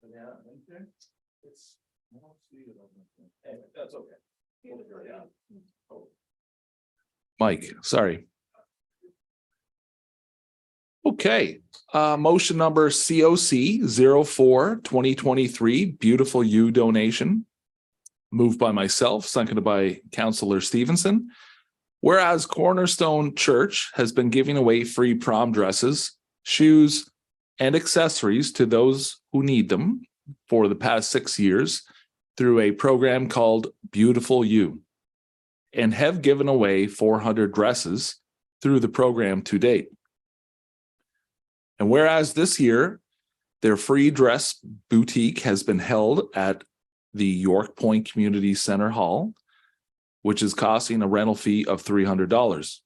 It's, I don't see it on the- Anyway, that's okay. Yeah. Mike, sorry. Okay, motion number COC 04-2023, Beautiful You donation. Moved by myself, seconded by Councillor Stevenson. Whereas Cornerstone Church has been giving away free prom dresses, shoes, and accessories to those who need them for the past 6 years through a program called Beautiful You, and have given away 400 dresses through the program to date. And whereas this year, their free dress boutique has been held at the York Point Community Center Hall, which is costing a rental fee of $300.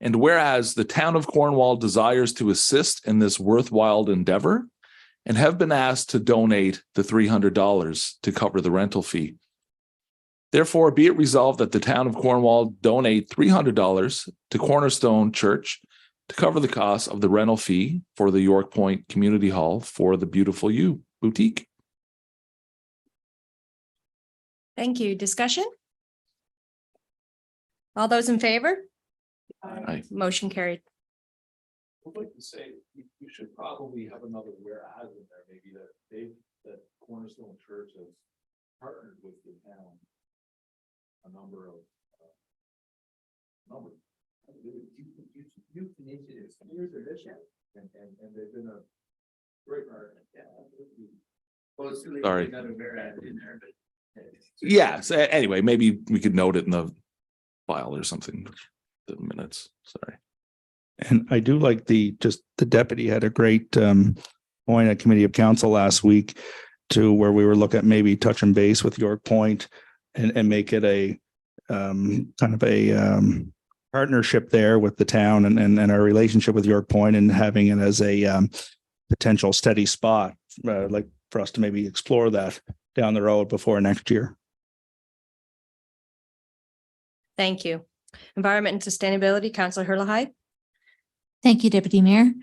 And whereas the town of Cornwall desires to assist in this worthwhile endeavor and have been asked to donate the $300 to cover the rental fee. Therefore, be it resolved that the town of Cornwall donate $300 to Cornerstone Church to cover the cost of the rental fee for the York Point Community Hall for the Beautiful You boutique. Thank you. Discussion? All those in favor? Aye. Motion carried. I'd like to say, we should probably have another whereas in there, maybe that Cornerstone Church has partnered with the town. A number of, youth initiatives, years of this, and they've been a great partner. Yeah. Well, it's too late to Sorry. put another whereas in there, but. Yes, anyway, maybe we could note it in the file or something, the minutes, sorry. And I do like the deputy had a great point at committee of council last week to where we were looking at maybe touching base with York Point and make it a kind of a partnership there with the town and our relationship with York Point and having it as a potential steady spot, like for us to maybe explore that down the road before next year. Thank you. Environment and Sustainability, Councillor Hurley. Thank you, Deputy Mayor.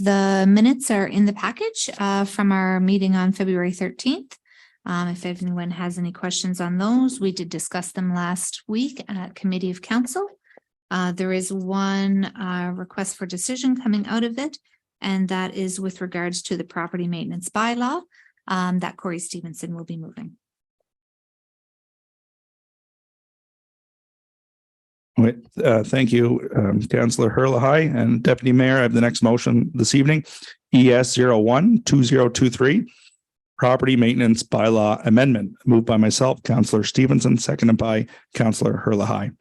The minutes are in the package from our meeting on February 13th. If anyone has any questions on those, we did discuss them last week at Committee of Council. There is one request for decision coming out of it, and that is with regards to the property maintenance bylaw that Corey Stevenson will be moving. Thank you, Councillor Hurley and Deputy Mayor. I have the next motion this evening, ES 01-2023, Property Maintenance Bylaw Amendment, moved by myself, Councillor Stevenson, seconded by Councillor Hurley.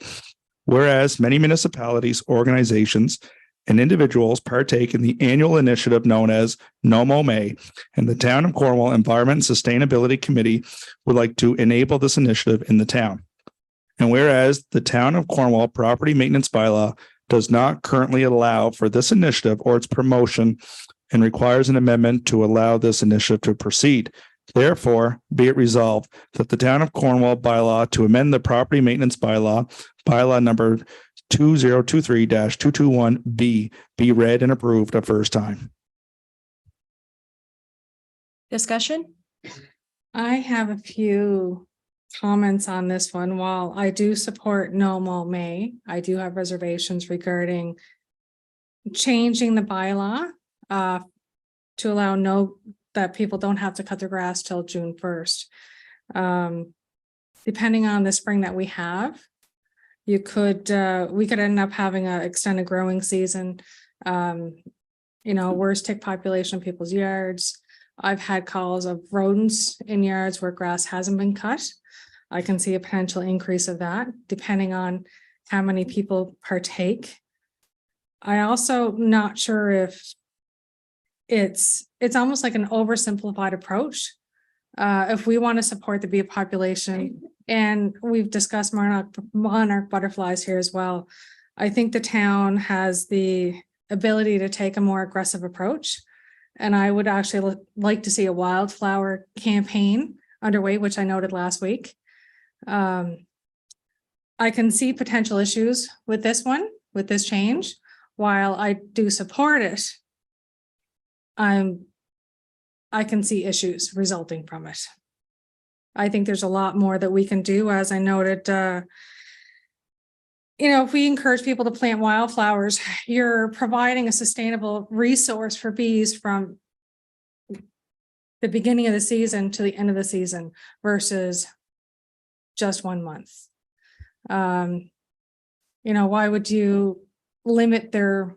Whereas many municipalities, organizations, and individuals partake in the annual initiative known as NOMO May, and the Town of Cornwall Environment and Sustainability Committee would like to enable this initiative in the town. And whereas the Town of Cornwall Property Maintenance Bylaw does not currently allow for this initiative or its promotion and requires an amendment to allow this initiative to proceed. Therefore, be it resolved that the Town of Cornwall bylaw to amend the Property Maintenance Bylaw, bylaw number 2023-221B, be read and approved a first time. Discussion? I have a few comments on this one. While I do support NOMO May, I do have reservations regarding changing the bylaw to allow that people don't have to cut their grass till June 1st. Depending on the spring that we have, we could end up having an extended growing season. Worst tick population in people's yards. I've had calls of rodents in yards where grass hasn't been cut. I can see a potential increase of that depending on how many people partake. I also not sure if it's almost like an oversimplified approach. If we want to support the bee population, and we've discussed monarch butterflies here as well, I think the town has the ability to take a more aggressive approach. And I would actually like to see a wildflower campaign underway, which I noted last week. I can see potential issues with this change. While I do support it, I'm I can see issues resulting from it. I think there's a lot more that we can do, as I noted, if we encourage people to plant wildflowers, you're providing a sustainable resource for bees from the beginning of the season to the end of the season versus just 1 month. Why would you limit their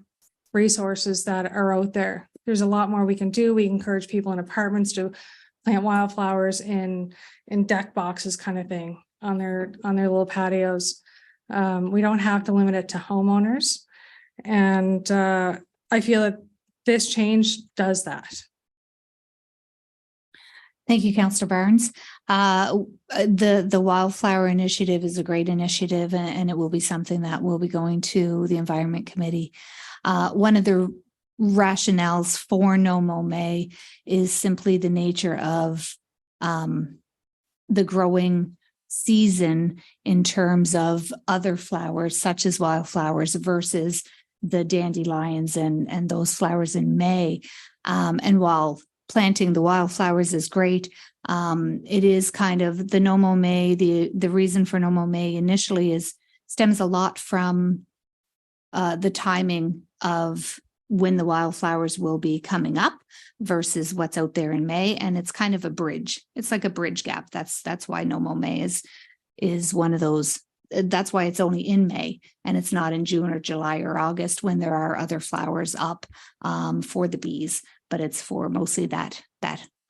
resources that are out there? There's a lot more we can do. We encourage people in apartments to plant wildflowers in deck boxes, kind of thing, on their little patios. We don't have to limit it to homeowners. And I feel that this change does that. Thank you, Councillor Barnes. The Wildflower Initiative is a great initiative, and it will be something that will be going to the Environment Committee. One of the rationales for No Mow May is simply the nature of the growing season in terms of other flowers such as wildflowers versus the dandelions and those flowers in May. And while planting the wildflowers is great, it is kind of the No Mow May. The reason for No Mow May initially stems a lot from the timing of when the wildflowers will be coming up versus what's out there in May. And it's kind of a bridge. It's like a bridge gap. That's why No Mow May is one of those. That's why it's only in May and it's not in June or July or August when there are other flowers up for the bees, but it's for mostly that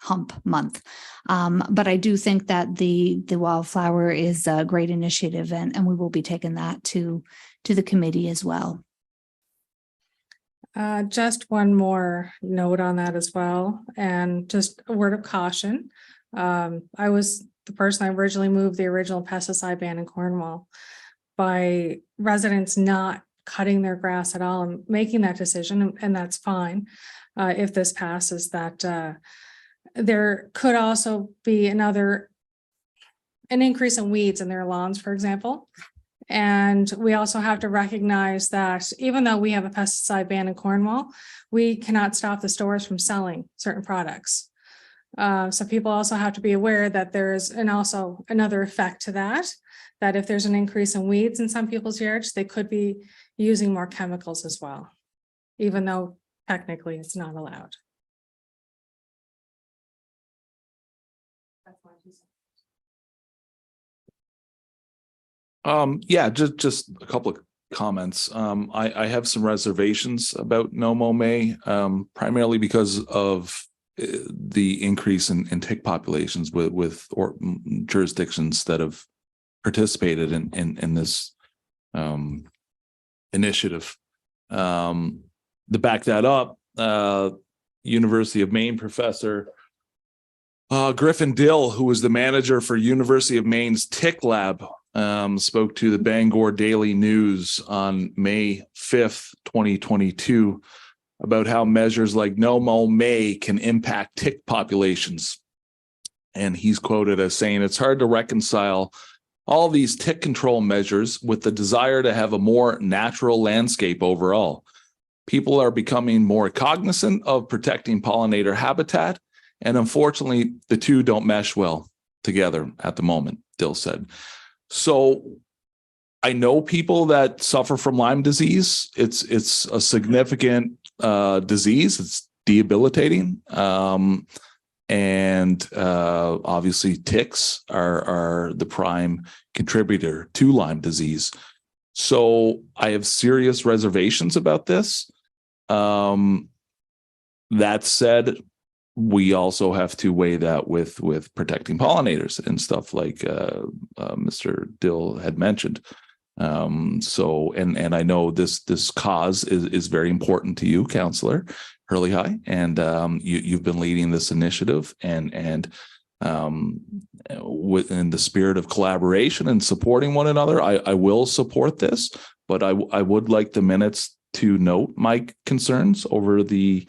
hump month. But I do think that the wildflower is a great initiative, and we will be taking that to the committee as well. Just one more note on that as well, and just a word of caution. I was the person that originally moved the original pesticide ban in Cornwall by residents not cutting their grass at all and making that decision, and that's fine if this passes. That there could also be an increase in weeds in their lawns, for example. And we also have to recognize that even though we have a pesticide ban in Cornwall, we cannot stop the stores from selling certain products. So people also have to be aware that there's also another effect to that if there's an increase in weeds in some people's yards, they could be using more chemicals as well, even though technically it's not allowed. Yeah, just a couple of comments. I have some reservations about No Mow May, primarily because of the increase in tick populations with jurisdictions that have participated in this initiative. To back that up, University of Maine professor Griffin Dill, who was the manager for University of Maine's Tick Lab, spoke to the Bangor Daily News on May 5th, 2022, about how measures like No Mow May can impact tick populations. And he's quoted as saying, "It's hard to reconcile all these tick control measures with the desire to have a more natural landscape overall. People are becoming more cognizant of protecting pollinator habitat, and unfortunately, the two don't mesh well together at the moment," Dill said. So I know people that suffer from Lyme disease. It's a significant disease. It's debilitating. And obviously ticks are the prime contributor to Lyme disease. So I have serious reservations about this. That said, we also have to weigh that with protecting pollinators and stuff like Mr. Dill had mentioned. So I know this cause is very important to you, Councillor Hurley High, and you've been leading this initiative and within the spirit of collaboration and supporting one another. I will support this, but I would like the minutes to note my concerns over the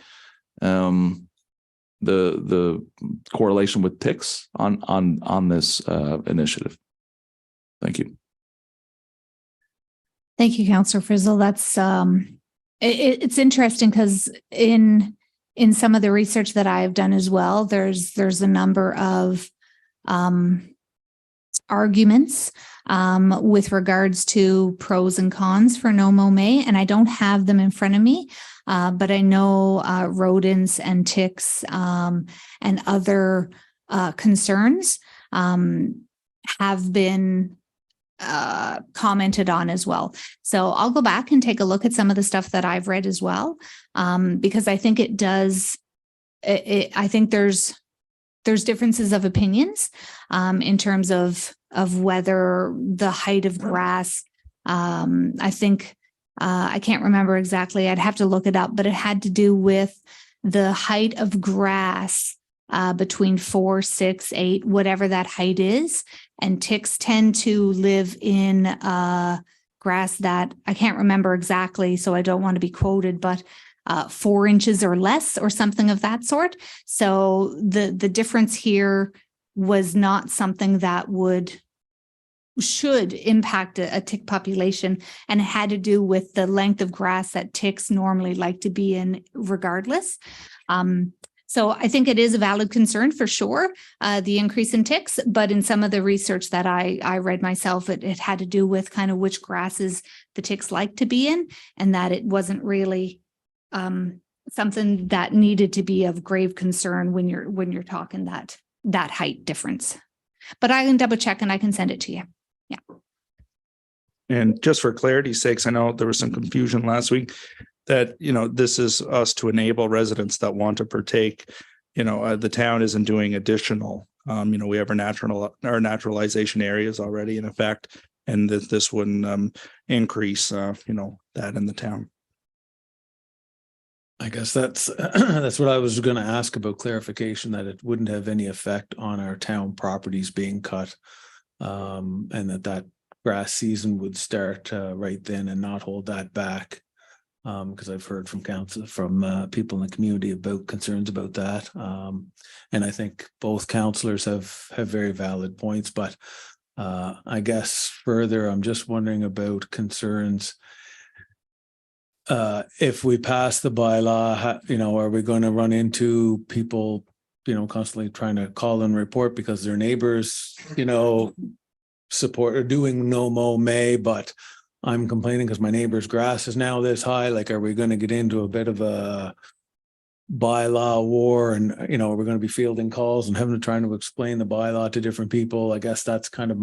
correlation with ticks on this initiative. Thank you. Thank you, Councillor Frizzle. That's it's interesting because in in some of the research that I've done as well, there's a number of arguments with regards to pros and cons for no mow May, and I don't have them in front of me, but I know rodents and ticks and other concerns have been commented on as well. So I'll go back and take a look at some of the stuff that I've read as well, because I think it does. I think there's differences of opinions in terms of whether the height of grass. I think I can't remember exactly. I'd have to look it up, but it had to do with the height of grass between 4, 6, 8, whatever that height is. And ticks tend to live in grass that I can't remember exactly, so I don't want to be quoted, but 4 inches or less or something of that sort. So the difference here was not something that should impact a tick population, and it had to do with the length of grass that ticks normally like to be in regardless. So I think it is a valid concern for sure, the increase in ticks, but in some of the research that I read myself, it had to do with kind of which grasses the ticks like to be in, and that it wasn't really something that needed to be of grave concern when you're talking that height difference. But I can double check and I can send it to you. Yeah. And just for clarity's sakes, I know there was some confusion last week that, this is us to enable residents that want to partake. The town isn't doing additional, we have our naturalization areas already in effect, and that this wouldn't increase, that in the town. I guess that's that's what I was going to ask about, clarification that it wouldn't have any effect on our town properties being cut, and that grass season would start right then and not hold that back. Because I've heard from people in the community about concerns about that, and I think both councillors have very valid points. But I guess further, I'm just wondering about concerns. If we pass the bylaw, are we going to run into people, constantly trying to call and report because their neighbors, support or doing no mow May, but I'm complaining because my neighbor's grass is now this high. Like, are we going to get into a bit of a bylaw war? And, are we going to be fielding calls and having to trying to explain the bylaw to different people? I guess that's kind of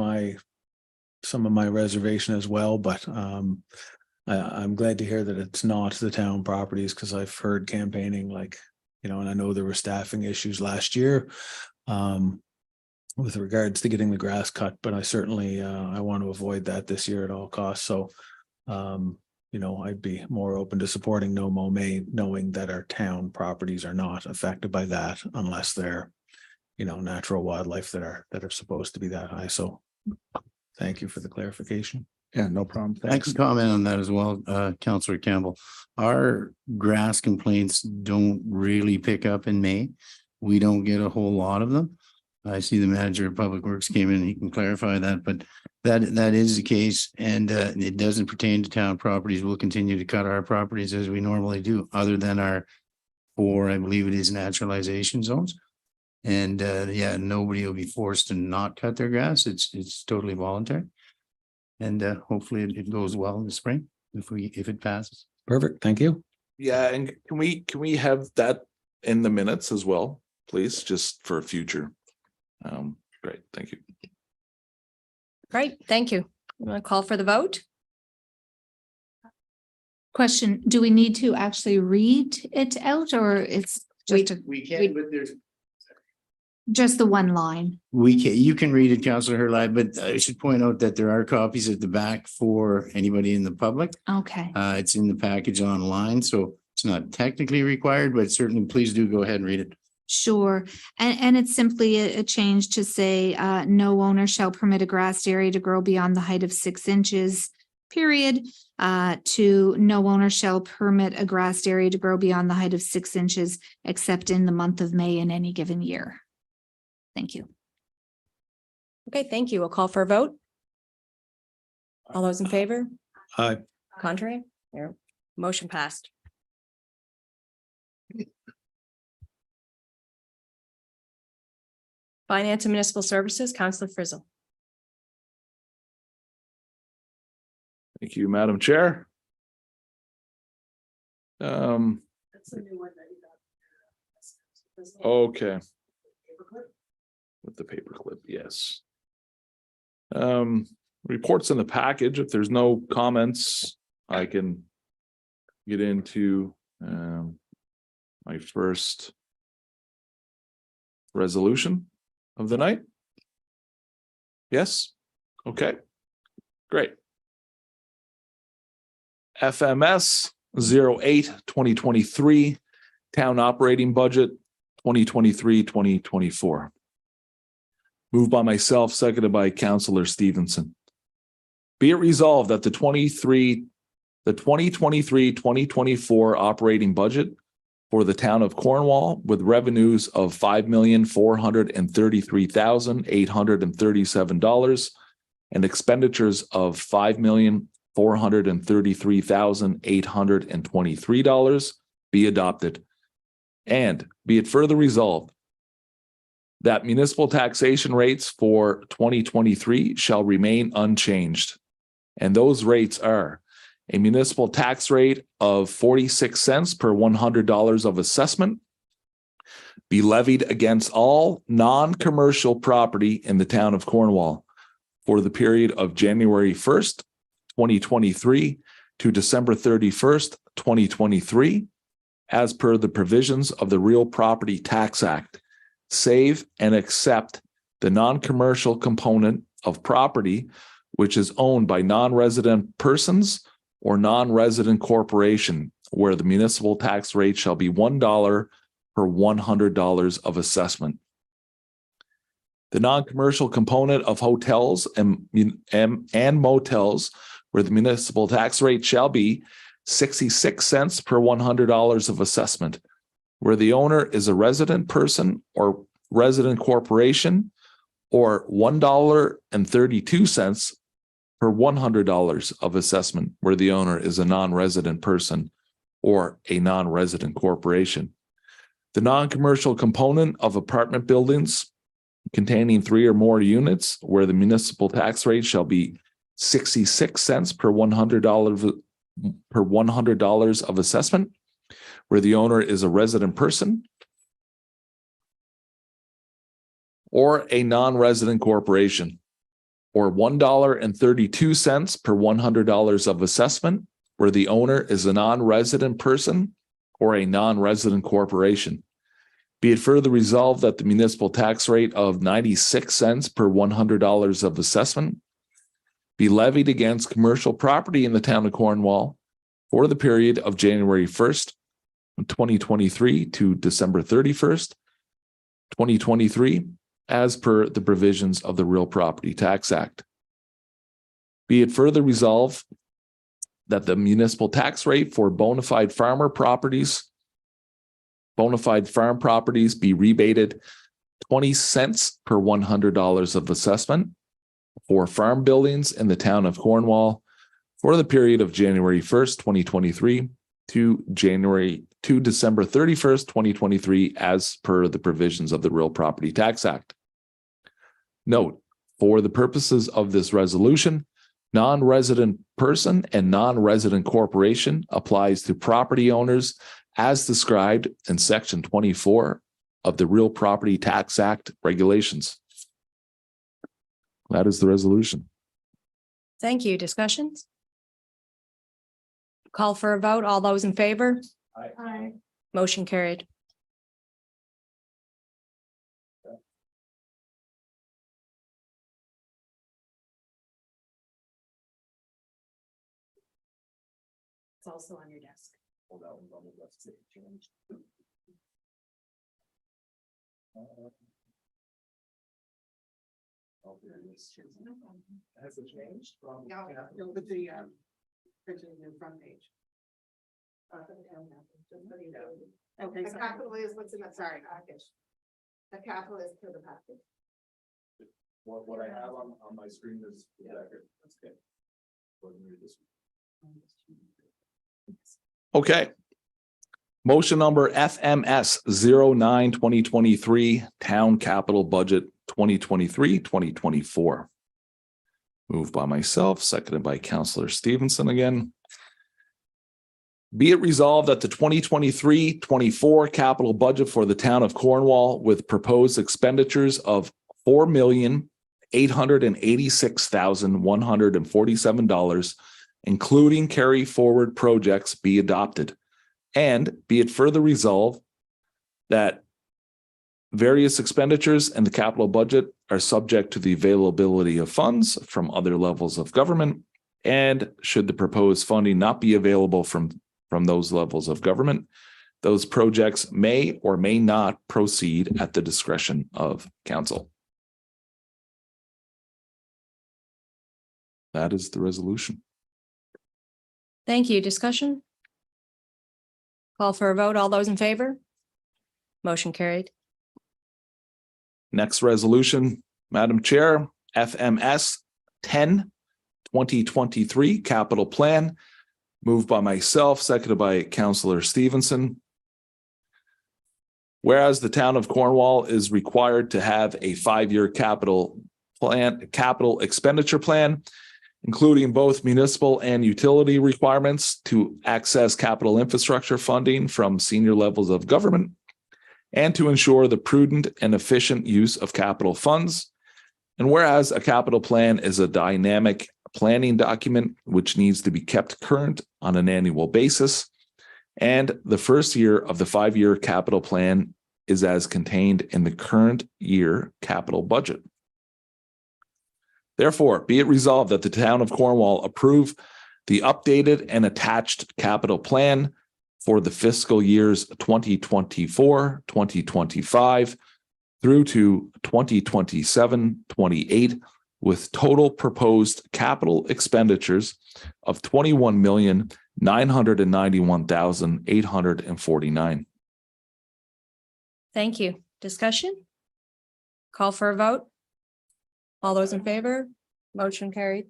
some of my reservation as well. But I'm glad to hear that it's not the town properties, because I've heard campaigning and I know there were staffing issues last year with regards to getting the grass cut, but I certainly I want to avoid that this year at all costs. So, I'd be more open to supporting no mow May, knowing that our town properties are not affected by that unless they're, natural wildlife that are supposed to be that high. So, thank you for the clarification. Yeah, no problem. I Thanks. can comment on that as well, Councillor Campbell. Our grass complaints don't really pick up in May. We don't get a whole lot of them. I see the manager of Public Works came in, he can clarify that, but that is the case, and it doesn't pertain to town properties. We'll continue to cut our properties as we normally do, other than our 4, I believe it is, naturalization zones. And nobody will be forced to not cut their grass. It's totally voluntary. And hopefully it goes well in the spring if it passes. Perfect. Thank you. Yeah, and can we have that in the minutes as well, please, just for future? Great, thank you. Great, thank you. You want to call for the vote? Question, do we need to actually read it out, or it's just We can, but there's. just the one line? You can read it, Councillor Hurley, but I should point out that there are copies at the back for anybody in the public. Okay. It's in the package online, so it's not technically required, but certainly please do go ahead and read it. Sure. And it's simply a change to say, no owner shall permit a grassed area to grow beyond the height of 6 inches, period, to no owner shall permit a grassed area to grow beyond the height of 6 inches, except in the month of May in any given year. Thank you. Okay, thank you. We'll call for a vote. All those in favor? Aye. Contrary? Motion passed. Finance and Municipal Services, Counselor Frizzle. Thank you, Madam Chair. That's the new one that you got. Okay. With the paperclip, yes. Reports in the package. If there's no comments, I can get into my first resolution of the night. Yes? Okay, great. FMS 08-2023, Town Operating Budget 2023-2024. Moved by myself, seconded by Councillor Stevenson. Be it resolved that the 2023-2024 operating budget for the town of Cornwall, with revenues of $5,433,837 and expenditures of $5,433,823 be adopted. And be it further resolved that municipal taxation rates for 2023 shall remain unchanged. And those rates are a municipal tax rate of 46 cents per $100 of assessment be levied against all non-commercial property in the town of Cornwall for the period of January 1st, 2023 to December 31st, 2023, as per the provisions of the Real Property Tax Act, save and except the non-commercial component of property which is owned by non-resident persons or non-resident corporation, where the municipal tax rate shall be $1 per $100 of assessment. The non-commercial component of hotels and motels, where the municipal tax rate shall be 66 cents per $100 of assessment, where the owner is a resident person or resident corporation, or $1.32 per $100 of assessment, where the owner is a non-resident person or a non-resident corporation. The non-commercial component of apartment buildings containing 3 or more units, where the municipal tax rate shall be 66 cents per $100 of assessment, where the owner is a resident person or a non-resident corporation, or $1.32 per $100 of assessment, where the owner is a non-resident person or a non-resident corporation. Be it further resolved that the municipal tax rate of 96 cents per $100 of assessment be levied against commercial property in the town of Cornwall for the period of January 1st, 2023 to December 31st, 2023, as per the provisions of the Real Property Tax Act. Be it further resolved that the municipal tax rate for bona fide farm properties be rebated 20 cents per $100 of assessment for farm buildings in the town of Cornwall for the period of January 1st, 2023 to December 31st, 2023, as per the provisions of the Real Property Tax Act. Note, for the purposes of this resolution, non-resident person and non-resident corporation applies to property owners as described in Section 24 of the Real Property Tax Act regulations. That is the resolution. Thank you. Discussions? Call for a vote. All those in favor? Aye. Motion carried. It's also on your desk. Has it changed from? No, but the printed in the front page. Okay, the capital is what's in the, sorry, package. The capital is for the package. What I have on my screen is the record. That's good. Go ahead and read this one. Okay. Motion number FMS 09-2023 Town Capital Budget 2023-2024. Moved by myself, seconded by Councillor Stevenson again. Be it resolved that the 2023-24 capital budget for the town of Cornwall with proposed expenditures of $4,886,147, including carry forward projects, be adopted. And be it further resolved that various expenditures in the capital budget are subject to the availability of funds from other levels of government. And should the proposed funding not be available from those levels of government, those projects may or may not proceed at the discretion of council. That is the resolution. Thank you. Discussion? Call for a vote. All those in favor? Motion carried. Next resolution, Madam Chair, FMS 10, 2023 capital plan, moved by myself, seconded by Councillor Stevenson. Whereas the town of Cornwall is required to have a 5-year capital expenditure plan, including both municipal and utility requirements to access capital infrastructure funding from senior levels of government, and to ensure the prudent and efficient use of capital funds. And whereas a capital plan is a dynamic planning document which needs to be kept current on an annual basis, and the first year of the 5-year capital plan is as contained in the current year capital budget. Therefore, be it resolved that the town of Cornwall approve the updated and attached capital plan for the fiscal years 2024, 2025 through to 2027-28, with total proposed capital expenditures of $21,991,849. Thank you. Discussion? Call for a vote. All those in favor? Motion carried.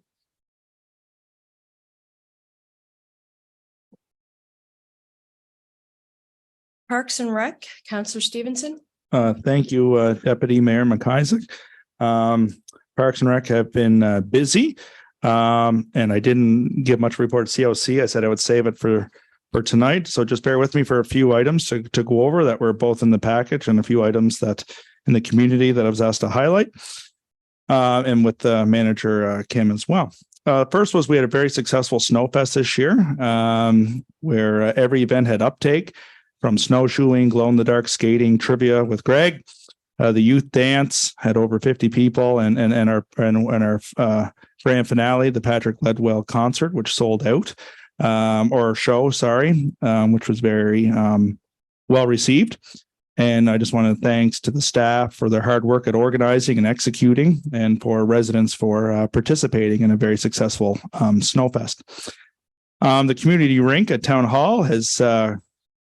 Parks and Rec, Councillor Stevenson. Thank you, Deputy Mayor McIsaac. Parks and Rec have been busy. And I didn't give much report to COC. I said I would save it for tonight. So just bear with me for a few items to go over that were both in the package, and a few items that in the community that I was asked to highlight. And with the manager Kim as well. First was we had a very successful Snowfest this year, where every event had uptake, from snowshoeing, glow-in-the-dark skating, trivia with Greg. The youth dance had over 50 people, and our grand finale, the Patrick Ledwell concert, which sold out, which was very well received. And I just want to thanks to the staff for their hard work at organizing and executing, and for residents for participating in a very successful Snowfest. The community rink at Town Hall has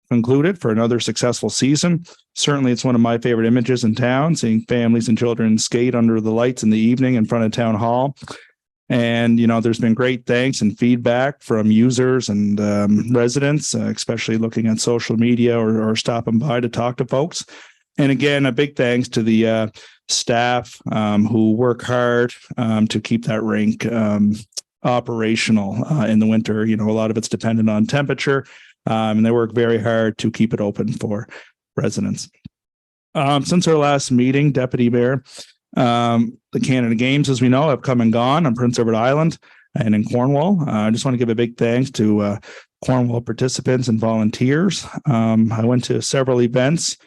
concluded for another successful season. Certainly, it's one of my favorite images in town, seeing families and children skate under the lights in the evening in front of Town Hall. And, there's been great thanks and feedback from users and residents, especially looking at social media or stopping by to talk to folks. And again, a big thanks to the staff who work hard to keep that rink operational in the winter. A lot of it's dependent on temperature, and they work very hard to keep it open for residents. Since our last meeting, Deputy Mayor, the Canada Games, as we know, have come and gone on Prince Edward Island and in Cornwall. I just want to give a big thanks to Cornwall participants and volunteers. I went to several events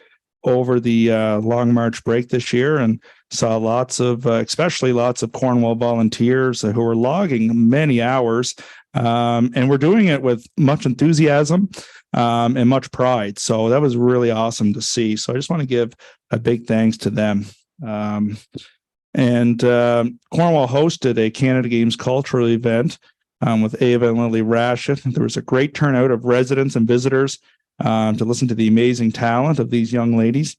over the Long March break this year and saw especially lots of Cornwall volunteers who were logging many hours, and we're doing it with much enthusiasm and much pride. So that was really awesome to see. So I just want to give a big thanks to them. Cornwall hosted a Canada Games cultural event with Ava and Lily Rashid. There was a great turnout of residents and visitors to listen to the amazing talent of these young ladies.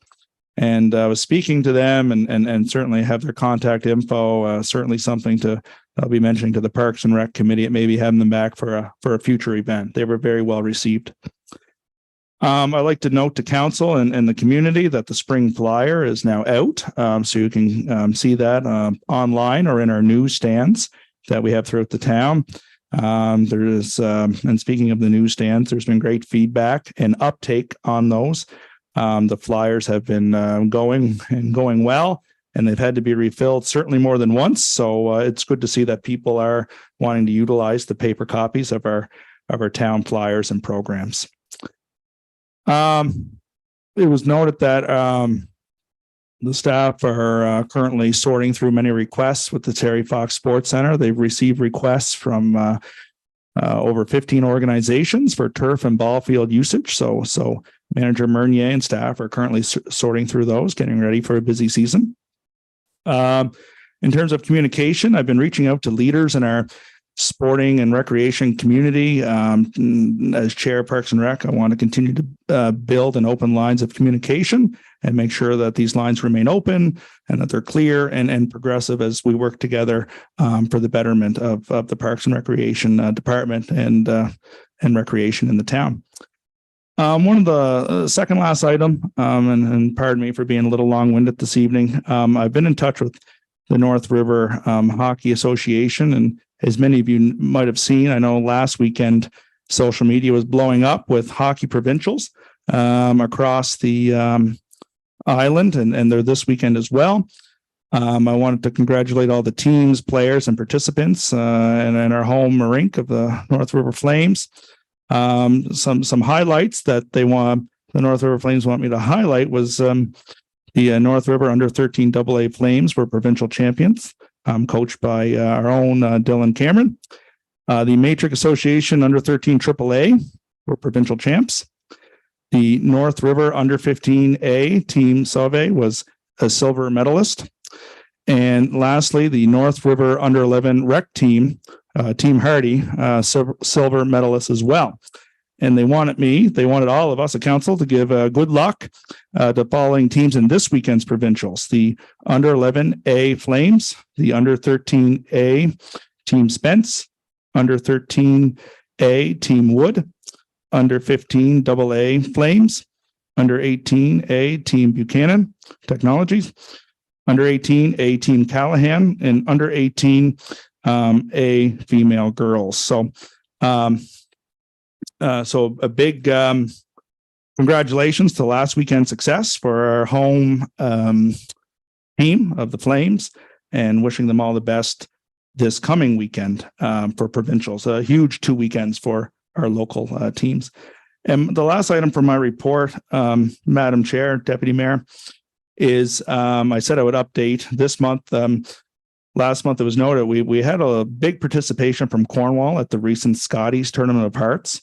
And I was speaking to them and certainly have their contact info. Certainly something I'll be mentioning to the Parks and Rec Committee, and maybe having them back for a future event. They were very well received. I'd like to note to council and the community that the spring flyer is now out. So you can see that online or in our newsstands that we have throughout the town. There is, and speaking of the newsstands, there's been great feedback and uptake on those. The flyers have been going well, and they've had to be refilled certainly more than once. So it's good to see that people are wanting to utilize the paper copies of our town flyers and programs. It was noted that the staff are currently sorting through many requests with the Terry Fox Sports Center. They've received requests from over 15 organizations for turf and ball field usage. So Manager Meunier and staff are currently sorting through those, getting ready for a busy season. In terms of communication, I've been reaching out to leaders in our sporting and recreation community. As chair of Parks and Rec, I want to continue to build and open lines of communication and make sure that these lines remain open and that they're clear and progressive as we work together for the betterment of the Parks and Recreation department and recreation in the town. One of the second last item, and pardon me for being a little long-winded this evening. I've been in touch with the North River Hockey Association, and as many of you might have seen, I know last weekend social media was blowing up with hockey provincials across the island, and they're this weekend as well. I wanted to congratulate all the teams, players, and participants in our home rink of the North River Flames. Some highlights that the North River Flames want me to highlight was the North River under 13 AA Flames were provincial champions, coached by our own Dylan Cameron. The Matrix Association under 13 AAA were provincial champs. The North River under 15A Team Sauve was a silver medalist. And lastly, the North River under 11 Rec Team, Team Hardy, silver medalist as well. And they wanted all of us, a council, to give good luck to following teams in this weekend's provincials: the under 11A Flames, the under 13A Team Spence, under 13A Team Wood, under 15 AA Flames, under 18A Team Buchanan Technologies, under 18A Team Callahan, and under 18 A Female Girls. So a big congratulations to last weekend's success for our home team of the Flames, and wishing them all the best this coming weekend for provincials. A huge 2 weekends for our local teams. And the last item for my report, Madam Chair, Deputy Mayor, is I said I would update this month. Last month it was noted we had a big participation from Cornwall at the recent Scotties Tournament of Hearts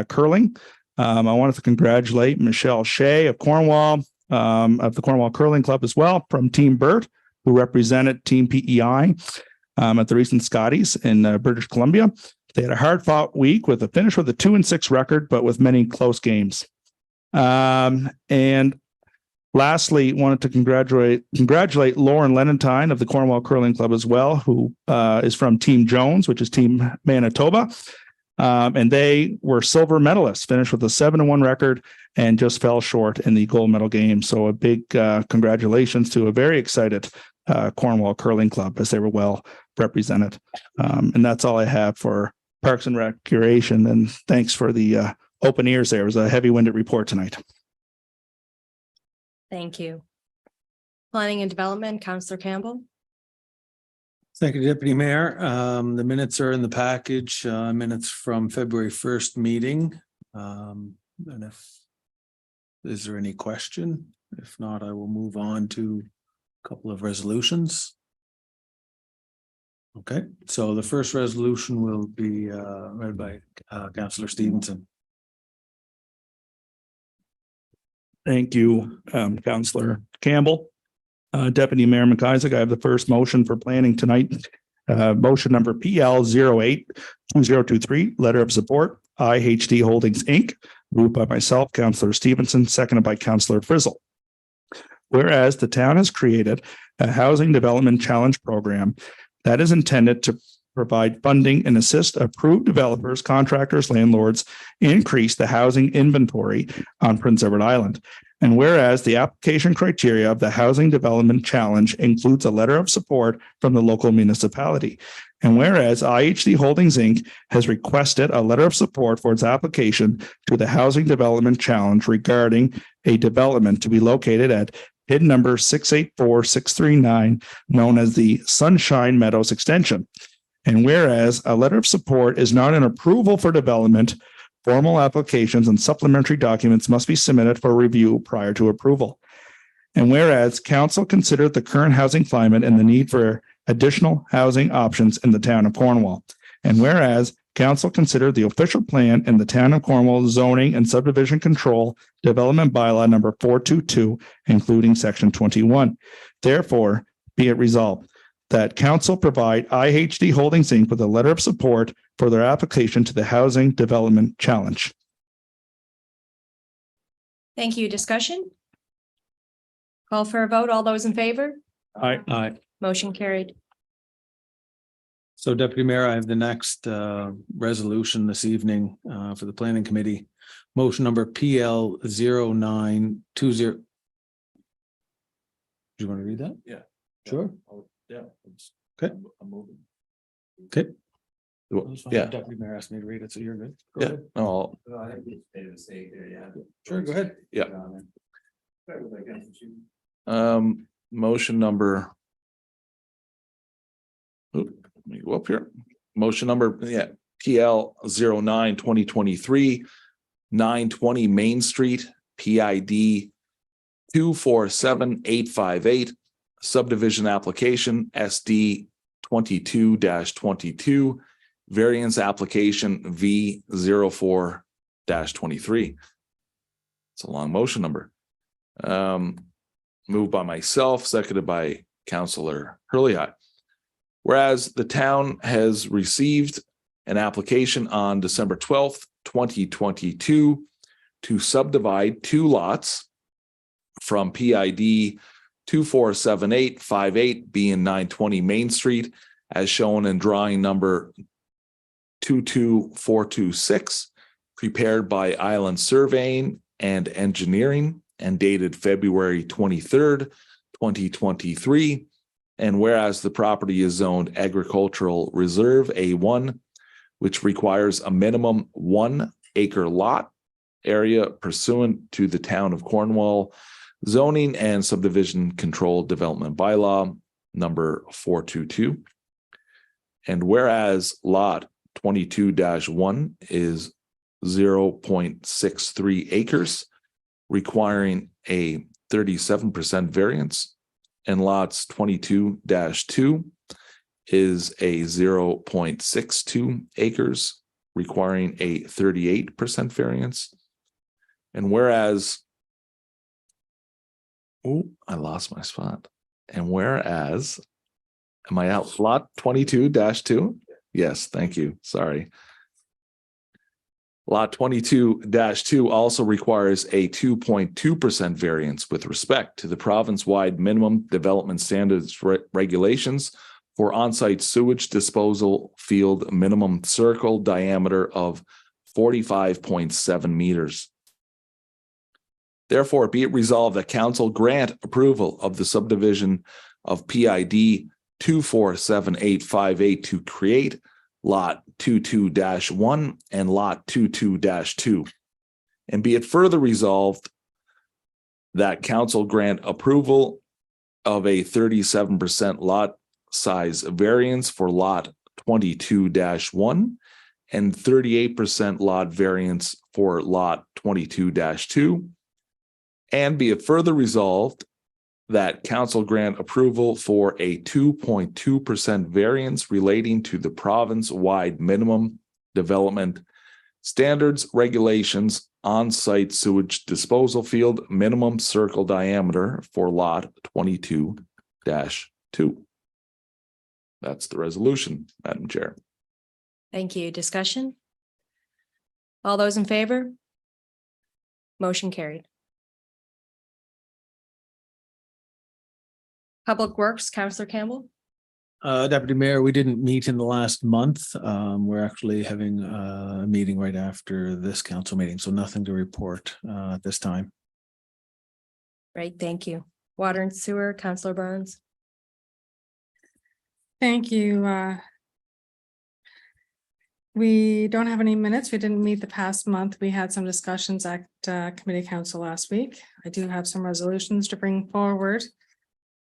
curling. I wanted to congratulate Michelle Shea of Cornwall, of the Cornwall Curling Club as well, from Team Burt, who represented Team PEI at the recent Scotties in British Columbia. They had a hard-fought week with a finish with a 2-6 record, but with many close games. And lastly, wanted to congratulate Lauren Lenentine of the Cornwall Curling Club as well, who is from Team Jones, which is Team Manitoba. And they were silver medalists, finished with a 7-1 record and just fell short in the gold medal game. So a big congratulations to a very excited Cornwall Curling Club, as they were well represented. And that's all I have for Parks and Recreation. And thanks for the open ears there. It was a heavy-winded report tonight. Thank you. Planning and Development, Councillor Campbell. Thank you, Deputy Mayor. The minutes are in the package, minutes from February 1st meeting. And is there any question? If not, I will move on to a couple of resolutions. Okay, so the first resolution will be read by Councillor Stevenson. Thank you, Councillor Campbell. Deputy Mayor McIsaac, I have the first motion for planning tonight. Motion number PL 082023, letter of support, IHD Holdings, Inc., moved by myself, Councillor Stevenson, seconded by Councillor Frizzle. Whereas the town has created a housing development challenge program that is intended to provide funding and assist approved developers, contractors, landlords, increase the housing inventory on Prince Edward Island. And whereas the application criteria of the Housing Development Challenge includes a letter of support from the local municipality. And whereas IHD Holdings, Inc. has requested a letter of support for its application to the Housing Development Challenge regarding a development to be located at PID number 684639, known as the Sunshine Meadows Extension. And whereas a letter of support is not an approval for development, formal applications and supplementary documents must be submitted for review prior to approval. And whereas council considered the current housing climate and the need for additional housing options in the town of Cornwall. And whereas council considered the official plan in the town of Cornwall zoning and subdivision control development bylaw number 422, including section 21. Therefore, be it resolved that council provide IHD Holdings, Inc. with a letter of support for their application to the Housing Development Challenge. Thank you. Discussion? Call for a vote. All those in favor? Aye. Motion carried. So Deputy Mayor, I have the next resolution this evening for the planning committee. Motion number PL 0920. Do you want to read that? Yeah. Sure. Yeah. Okay. I'm moving. Okay. Yeah, Deputy Mayor asked me to read it, so you're good. Go yeah, ahead. no, I think it's made a mistake there, yeah. Sure, go ahead. Yeah. Yeah. motion number. Oop, let me go up here. Motion number, yeah, PL 09-2023, 920 Main Street, PID 247858, subdivision application SD 22-22, variance application V04-23. It's a long motion number. Moved by myself, seconded by Councillor Hurley-High. Whereas the town has received an application on December 12th, 2022 to subdivide 2 lots from PID 247858 being 920 Main Street, as shown in drawing number 22426, prepared by Island Surveying and Engineering and dated February 23rd, 2023. And whereas the property is zoned agricultural reserve A1, which requires a minimum 1 acre lot area pursuant to the town of Cornwall zoning and subdivision control development bylaw number 422. And whereas lot 22-1 is 0.63 acres, requiring a 37% variance, and lots 22-2 is a 0.62 acres, requiring a 38% variance. And whereas, oh, I lost my spot. And whereas, am I out? Lot 22-2? Yes, thank you. Sorry. Lot 22-2 also requires a 2.2% variance with respect to the province-wide minimum development standards regulations for on-site sewage disposal field minimum circle diameter of 45.7 meters. Therefore, be it resolved that council grant approval of the subdivision of PID 247858 to create lot 22-1 and lot 22-2. And be it further resolved that council grant approval of a 37% lot size variance for lot 22-1 and 38% lot variance for lot 22-2. And be it further resolved that council grant approval for a 2.2% variance relating to the province-wide minimum development standards regulations on-site sewage disposal field minimum circle diameter for lot 22-2. That's the resolution, Madam Chair. Thank you. Discussion? All those in favor? Motion carried. Public Works, Councillor Campbell. Deputy Mayor, we didn't meet in the last month. We're actually having a meeting right after this council meeting, so nothing to report at this time. Great, thank you. Water and sewer, Councillor Burns. Thank you. We don't have any minutes. We didn't meet the past month. We had some discussions at committee council last week. I do have some resolutions to bring forward.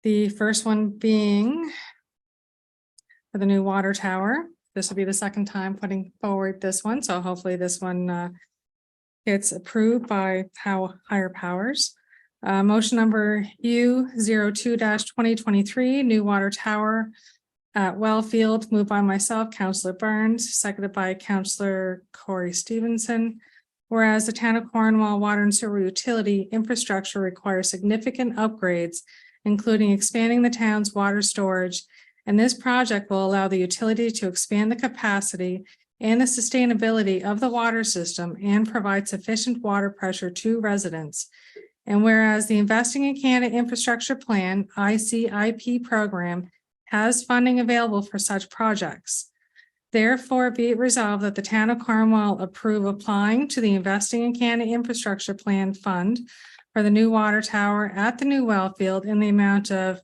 The first one being for the new water tower. This will be the second time putting forward this one, so hopefully this one gets approved by higher powers. Motion number U 02-2023, new water tower at Wellfield, moved by myself, Councillor Burns, seconded by Councillor Corey Stevenson. Whereas the town of Cornwall water and sewer utility infrastructure requires significant upgrades, including expanding the town's water storage, and this project will allow the utility to expand the capacity and the sustainability of the water system and provide sufficient water pressure to residents. And whereas the Investing in Canada Infrastructure Plan, ICIP program, has funding available for such projects. Therefore, be it resolved that the town of Cornwall approve applying to the Investing in Canada Infrastructure Plan Fund for the new water tower at the new Wellfield in the amount of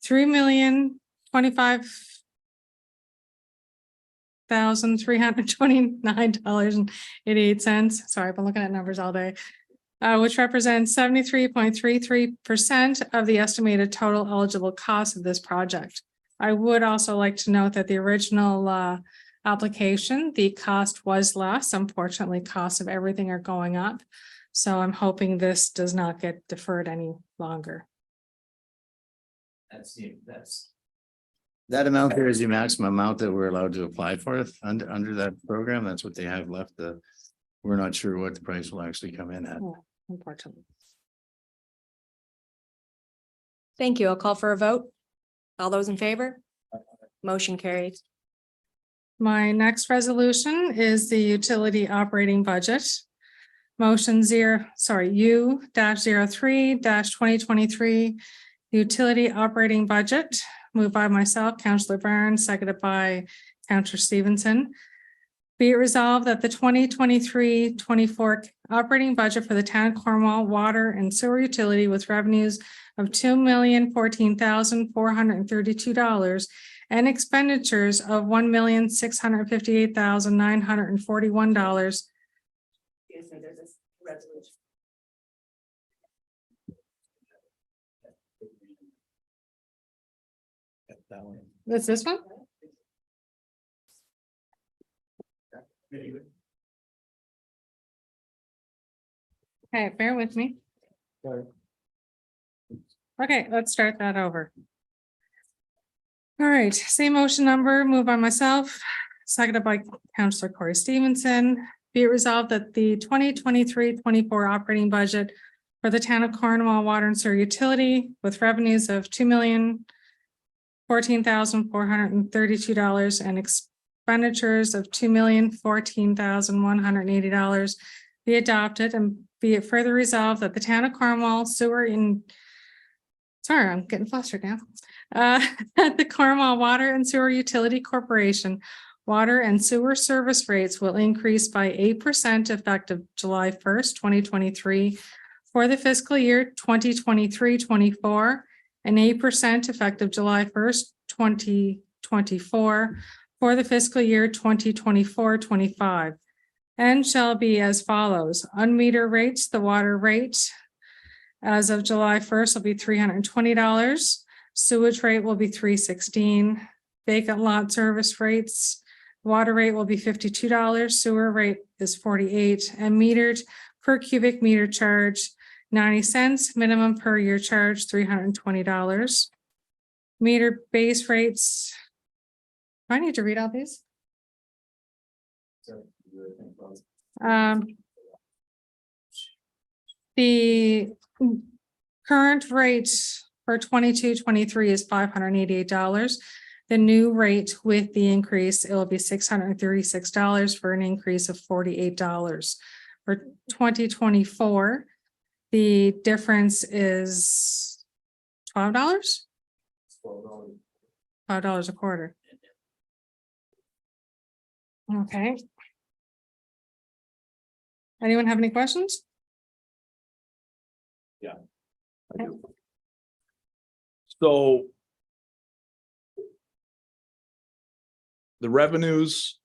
$3,025,329.88. Sorry, I've been looking at numbers all day. Which represents 73.33% of the estimated total eligible cost of this project. I would also like to note that the original application, the cost was less. Unfortunately, costs of everything are going up. So I'm hoping this does not get deferred any longer. That amount there is the maximum amount that we're allowed to apply for under that program. That's what they have left. We're not sure what the price will actually come in at. Unfortunately. Thank you. I'll call for a vote. All those in favor? Motion carried. My next resolution is the utility operating budget. Motion U-03-2023, utility operating budget, moved by myself, Councillor Burns, seconded by Councillor Stevenson. Be it resolved that the 2023-24 operating budget for the town of Cornwall water and sewer utility with revenues of $2,014,432 and expenditures of $1,658,941. That's this one? Okay, bear with me. Okay, let's start that over. All right, same motion number, moved by myself, seconded by Councillor Corey Stevenson. Be it resolved that the 2023-24 operating budget for the town of Cornwall water and sewer utility with revenues of $2,014,432 and expenditures of $2,014,180 be adopted, and be it further resolved that the town of Cornwall sewer in sorry, I'm getting flustered now. That the Cornwall Water and Sewer Utility Corporation water and sewer service rates will increase by 8% effective July 1st, 2023 for the fiscal year 2023-24 and 8% effective July 1st, 2024 for the fiscal year 2024-25 and shall be as follows. Unmetered rates, the water rate as of July 1st will be $320. Sewage rate will be $316. Vacant lot service rates, water rate will be $52. Sewer rate is $48 and metered per cubic meter charge 90 cents. Minimum per year charge $320. Meter base rates. Do I need to read all these? The current rate for 22-23 is $588. The new rate with the increase, it will be $636 for an increase of $48. For 2024, the difference is $12. $5 a quarter. Okay. Anyone have any questions? I do. So the revenues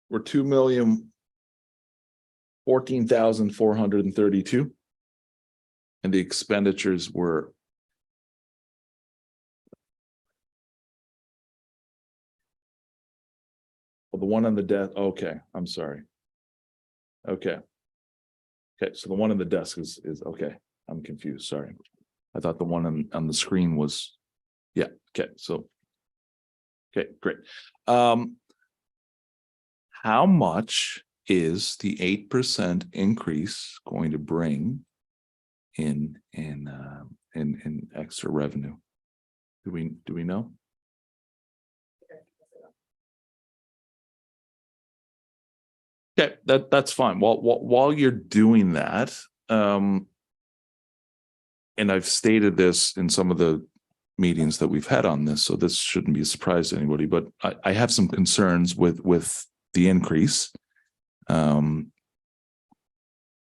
were 2,014,432. And the expenditures were the one on the desk. Okay, I'm sorry. Okay. Okay, so the one on the desk is okay. I'm confused. Sorry. I thought the one on the screen was, yeah, okay, so. Okay, great. How much is the 8% increase going to bring in extra revenue? Do we know? Okay, that's fine. While you're doing that, and I've stated this in some of the meetings that we've had on this, so this shouldn't be a surprise to anybody, but I have some concerns with the increase.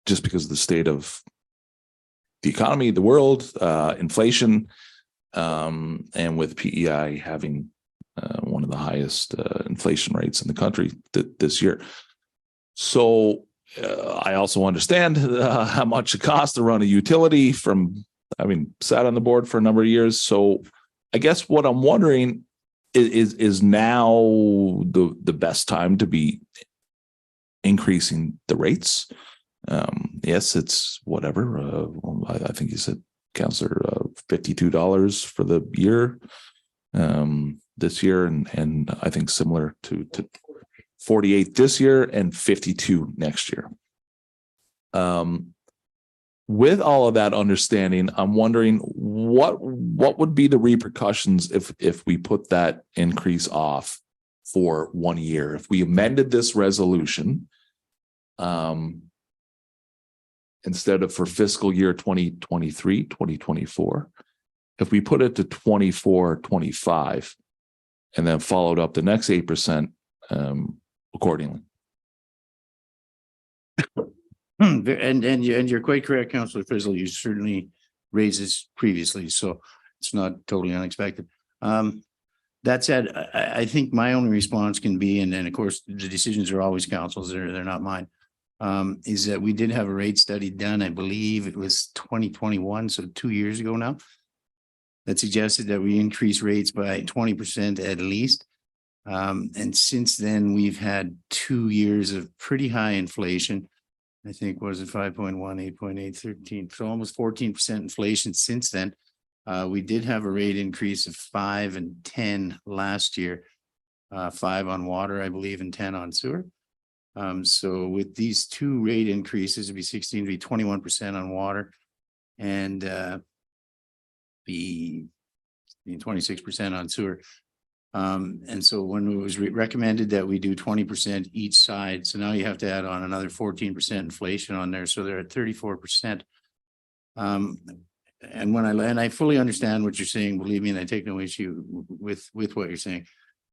Just because of the state of the economy, the world, inflation, and with PEI having one of the highest inflation rates in the country this year. So I also understand how much it costs to run a utility from, sat on the board for a number of years. So I guess what I'm wondering is now the best time to be increasing the rates? Yes, it's whatever. I think you said, Councillor, $52 for the year this year, and I think similar to 48 this year and 52 next year. With all of that understanding, I'm wondering what would be the repercussions if we put that increase off for 1 year? If we amended this resolution, instead of for fiscal year 2023, 2024, if we put it to 24-25 and then followed up the next 8% accordingly. And you're quite correct, Councillor Frizzle. You certainly raised this previously, so it's not totally unexpected. That said, I think my only response can be, and then of course the decisions are always council's, they're not mine. Is that we did have a rate study done, I believe it was 2021, so 2 years ago now, that suggested that we increase rates by 20% at least. And since then, we've had 2 years of pretty high inflation. I think, was it 5.1, 8.8, 13, so almost 14% inflation since then. We did have a rate increase of 5 and 10 last year, 5 on water, I believe, and 10 on sewer. So with these 2 rate increases, it'd be 16 to be 21% on water and be 26% on sewer. And so when it was recommended that we do 20% each side, so now you have to add on another 14% inflation on there, so they're at 34%. And when I fully understand what you're saying, believe me, and I take no issue with what you're saying.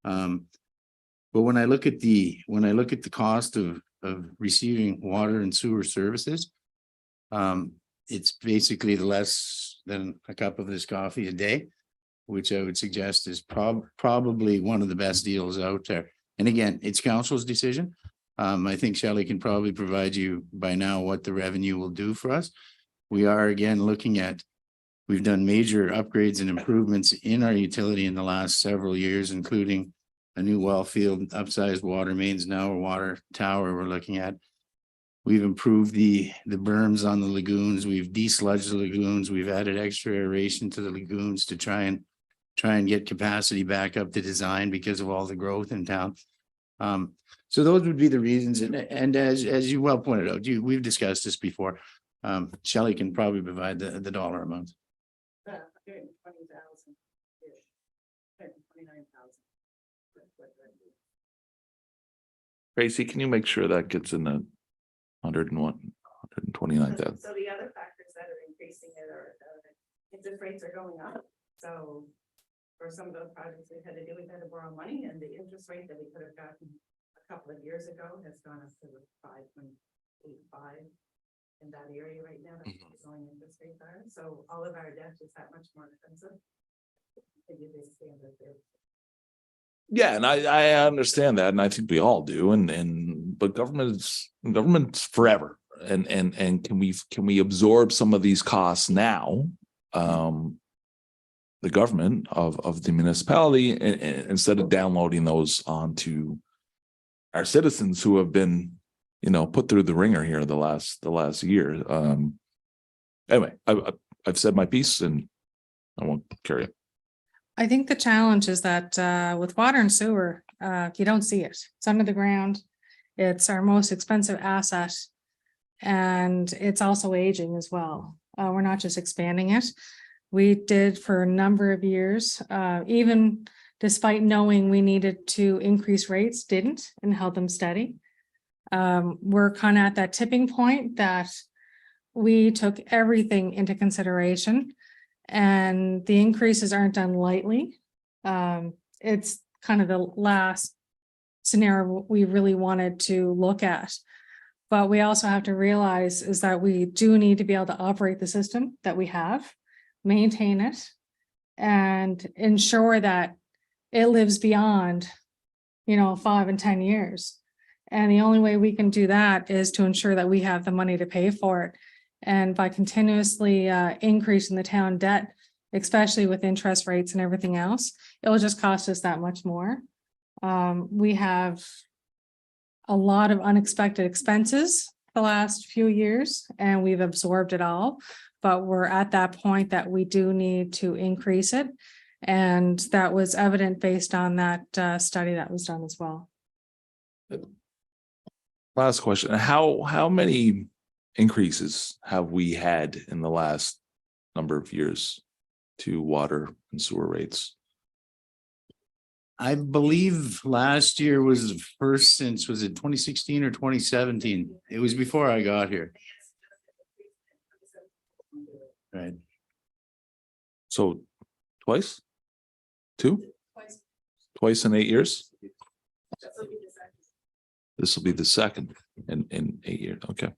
But when I look at the cost of receiving water and sewer services, it's basically less than a cup of this coffee a day, which I would suggest is probably one of the best deals out there. And again, it's council's decision. I think Shelley can probably provide you by now what the revenue will do for us. We are again looking at, we've done major upgrades and improvements in our utility in the last several years, including a new well field, upsized water mains, now a water tower we're looking at. We've improved the berms on the lagoons. We've desludged the lagoons. We've added extra aeration to the lagoons to try and get capacity back up to design because of all the growth in town. So those would be the reasons. And as you well pointed out, we've discussed this before. Shelley can probably provide the dollar amount. 120,000. 29,000. Tracy, can you make sure that gets in the 129,000? So the other factors that are increasing it are interest rates are going up. So for some of those projects we had to do, we had to borrow money, and the interest rate that we could have gotten a couple of years ago has gone up to 5.85 in that area right now. That's what the going interest rates are. So all of our debt is that much more expensive. Yeah, and I understand that, and I think we all do, but government's forever. And can we absorb some of these costs now? The government of the municipality, instead of downloading those onto our citizens who have been, put through the ringer here the last year. Anyway, I've said my piece and I won't carry it. I think the challenge is that with water and sewer, you don't see it. It's under the ground. It's our most expensive asset. And it's also aging as well. We're not just expanding it. We did for a number of years, even despite knowing we needed to increase rates, didn't, and held them steady. We're kind of at that tipping point that we took everything into consideration, and the increases aren't done lightly. It's kind of the last scenario we really wanted to look at. But we also have to realize is that we do need to be able to operate the system that we have, maintain it, and ensure that it lives beyond, 5 and 10 years. And the only way we can do that is to ensure that we have the money to pay for it. And by continuously increasing the town debt, especially with interest rates and everything else, it will just cost us that much more. We have a lot of unexpected expenses the last few years, and we've absorbed it all. But we're at that point that we do need to increase it. And that was evident based on that study that was done as well. Last question. How many increases have we had in the last number of years to water and sewer rates? I believe last year was the first since, was it 2016 or 2017? It was before I got here. Right. So twice? Two? Twice in 8 years? This will be the second in 8 years. Okay.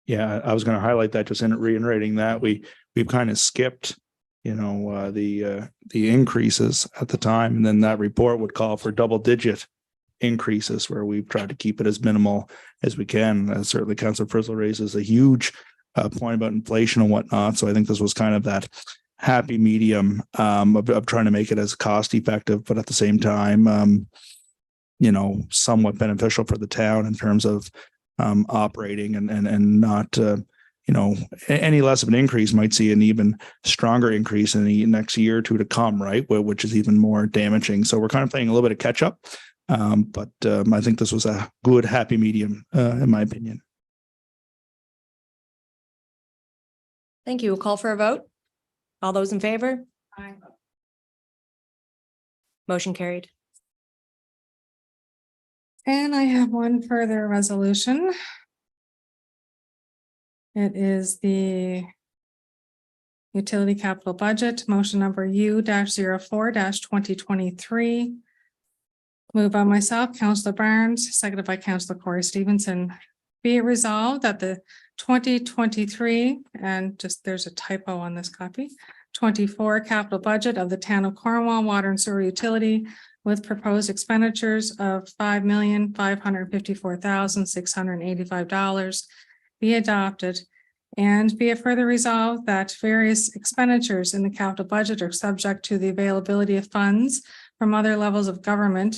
Yeah, I was going to highlight that, just in reiterating that we've kind of skipped, the increases at the time, and then that report would call for double-digit increases, where we've tried to keep it as minimal as we can. Certainly, Councillor Frizzle raises a huge point about inflation and whatnot. So I think this was kind of that happy medium of trying to make it as cost effective, but at the same time, somewhat beneficial for the town in terms of operating and not, any less of an increase might see an even stronger increase in the next year or two to come, right? Which is even more damaging. So we're kind of playing a little bit of catch up. But I think this was a good happy medium, in my opinion. Thank you. We'll call for a vote. All those in favor? Aye. Motion carried. And I have one further resolution. It is the utility capital budget, motion number U-04-2023. Moved by myself, Councillor Barnes, seconded by Councillor Corey Stevenson. Be it resolved that the 2023, and just there's a typo on this copy, 24 capital budget of the town of Cornwall Water and Sewer Utility with proposed expenditures of $5,554,685 be adopted, and be it further resolved that various expenditures in the capital budget are subject to the availability of funds from other levels of government.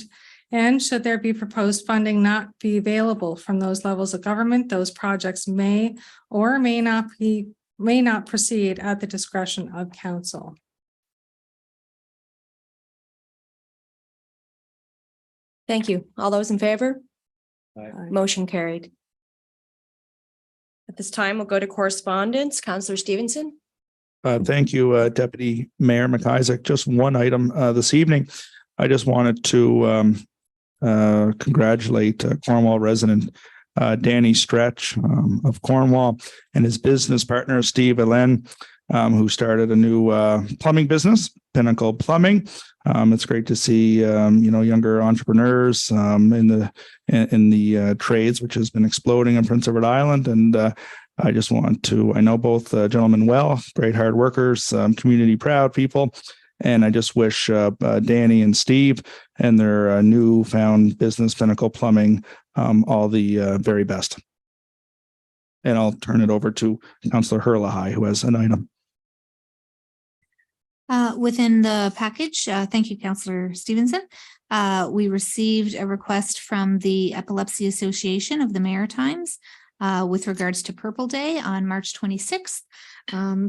And should there be proposed funding not be available from those levels of government, those projects may or may not proceed at the discretion of council. Thank you. All those in favor? Aye. Motion carried. At this time, we'll go to correspondence. Councillor Stevenson. Thank you, Deputy Mayor McIsaac. Just one item this evening. I just wanted to congratulate Cornwall resident Danny Stretch of Cornwall and his business partner Steve Allen who started a new plumbing business, Pinnacle Plumbing. It's great to see younger entrepreneurs in the trades, which has been exploding in Prince Edward Island. And I just want to, I know both gentlemen well, great hard workers, community proud people. And I just wish Danny and Steve and their newfound business, Pinnacle Plumbing, all the very best. And I'll turn it over to Councillor Herlihy, who has an item. Within the package, thank you, Councillor Stevenson. We received a request from the Epilepsy Association of the Maritimes with regards to Purple Day on March 26th.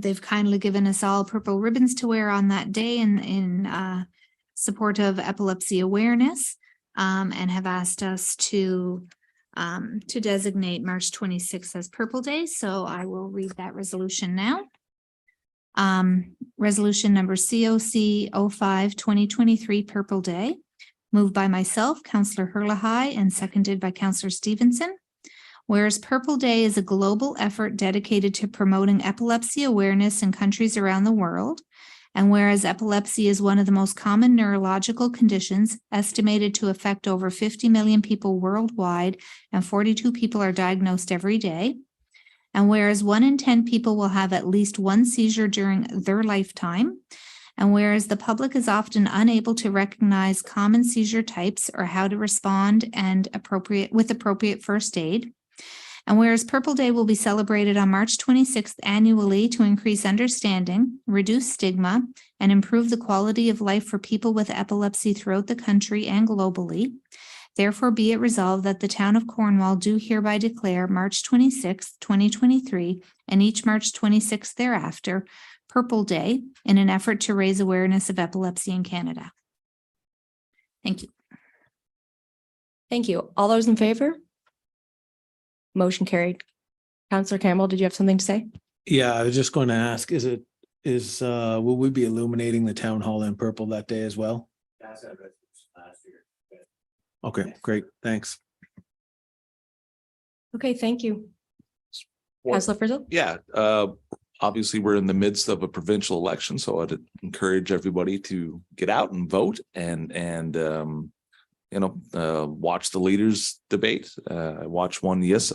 They've kindly given us all purple ribbons to wear on that day in support of epilepsy awareness, and have asked us to designate March 26th as Purple Day. So I will read that resolution now. Resolution number COC 05-2023 Purple Day, moved by myself, Councillor Herlihy, and seconded by Councillor Stevenson. Whereas Purple Day is a global effort dedicated to promoting epilepsy awareness in countries around the world, and whereas epilepsy is one of the most common neurological conditions, estimated to affect over 50 million people worldwide, and 42 people are diagnosed every day, and whereas 1 in 10 people will have at least one seizure during their lifetime, and whereas the public is often unable to recognize common seizure types or how to respond and with appropriate first aid, and whereas Purple Day will be celebrated on March 26th annually to increase understanding, reduce stigma, and improve the quality of life for people with epilepsy throughout the country and globally, therefore be it resolved that the town of Cornwall do hereby declare March 26th, 2023, and each March 26th thereafter, Purple Day, in an effort to raise awareness of epilepsy in Canada. Thank you. Thank you. All those in favor? Motion carried. Councillor Campbell, did you have something to say? Yeah, I was just going to ask, will we be illuminating the town hall in purple that day as well? That's it, last year. Okay, great. Thanks. Okay, thank you. Councillor Frizzle? Yeah, obviously, we're in the midst of a provincial election, so I'd encourage everybody to get out and vote and watch the leaders debate. I watched one yes